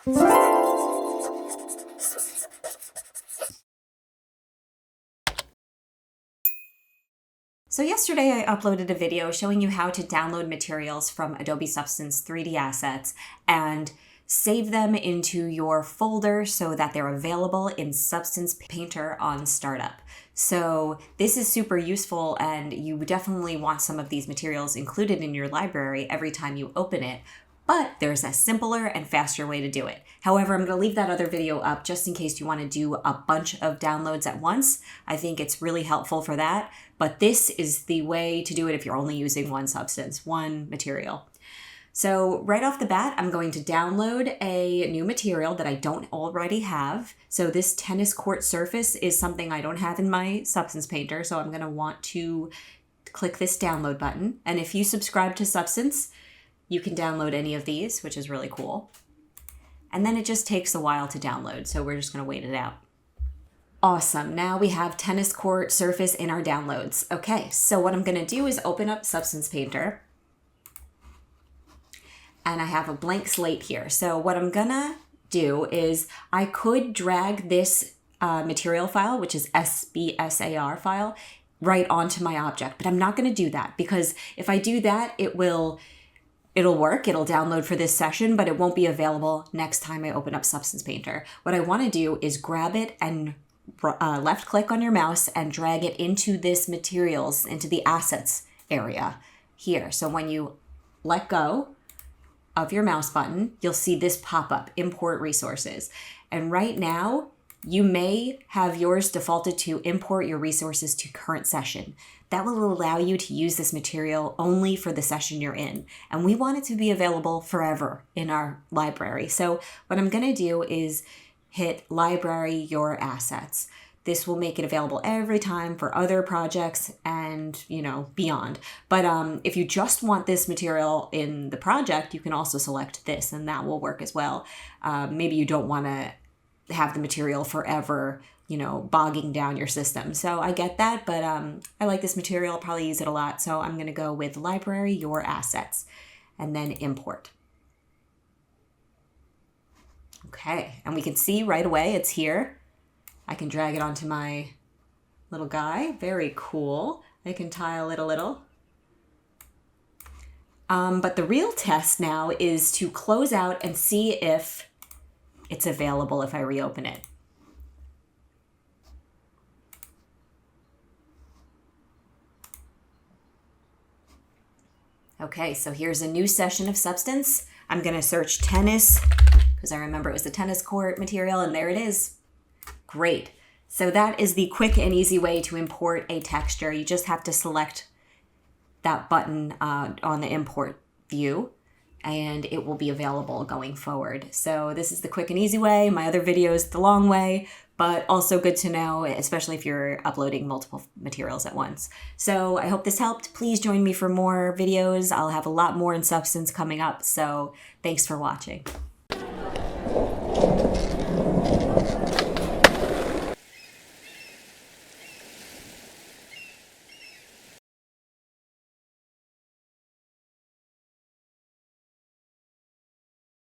So yesterday I uploaded a video showing you how to download materials from Adobe Substance 3D Assets and save them into your folder so that they're available in Substance Painter on startup. So this is super useful, and you definitely want some of these materials included in your library every time you open it. But there's a simpler and faster way to do it. However, I'm going to leave that other video up just in case you want to do a bunch of downloads at once. I think it's really helpful for that. But this is the way to do it if you're only using one substance, one material. So right off the bat, I'm going to download a new material that I don't already have. So this tennis court surface is something I don't have in my Substance Painter. So I'm going to want to click this download button. And if you subscribe to Substance, you can download any of these, which is really cool. And then it just takes a while to download, so we're just going to wait it out. Awesome. Now we have tennis court surface in our downloads. Okay, so what I'm going to do is open up Substance Painter. And I have a blank slate here. So what I'm going to do is I could drag this material file, which is SBSAR file, right onto my object. But I'm not going to do that, because if I do that, it'll work, it'll download for this session, but it won't be available next time I open up Substance Painter. What I want to do is grab it and left click on your mouse and drag it into this materials, into the assets area here. So when you let go of your mouse button, you'll see this pop up, import resources. And right now, you may have yours defaulted to import your resources to current session. That will allow you to use this material only for the session you're in. And we want it to be available forever in our library. So what I'm going to do is hit Library Your Assets. This will make it available every time for other projects and, beyond. But if you just want this material in the project, you can also select this, and that will work as well. Maybe you don't want to have the material forever, bogging down your system. So I get that, but I like this material. I'll probably use it a lot. So I'm going to go with Library Your Assets and then Import. Okay, and we can see right away it's here. I can drag it onto my little guy. Very cool. I can tile it a little. But the real test now is to close out and see if it's available if I reopen it. Okay, so here's a new session of Substance. I'm going to search tennis because I remember it was the tennis court material, and there it is. Great. So that is the quick and easy way to import a texture. You just have to select that button on the import view, and it will be available going forward. So this is the quick and easy way. My other video is the long way, but also good to know, especially if you're uploading multiple materials at once. So I hope this helped. Please join me for more videos. I'll have a lot more in Substance coming up, so thanks for watching.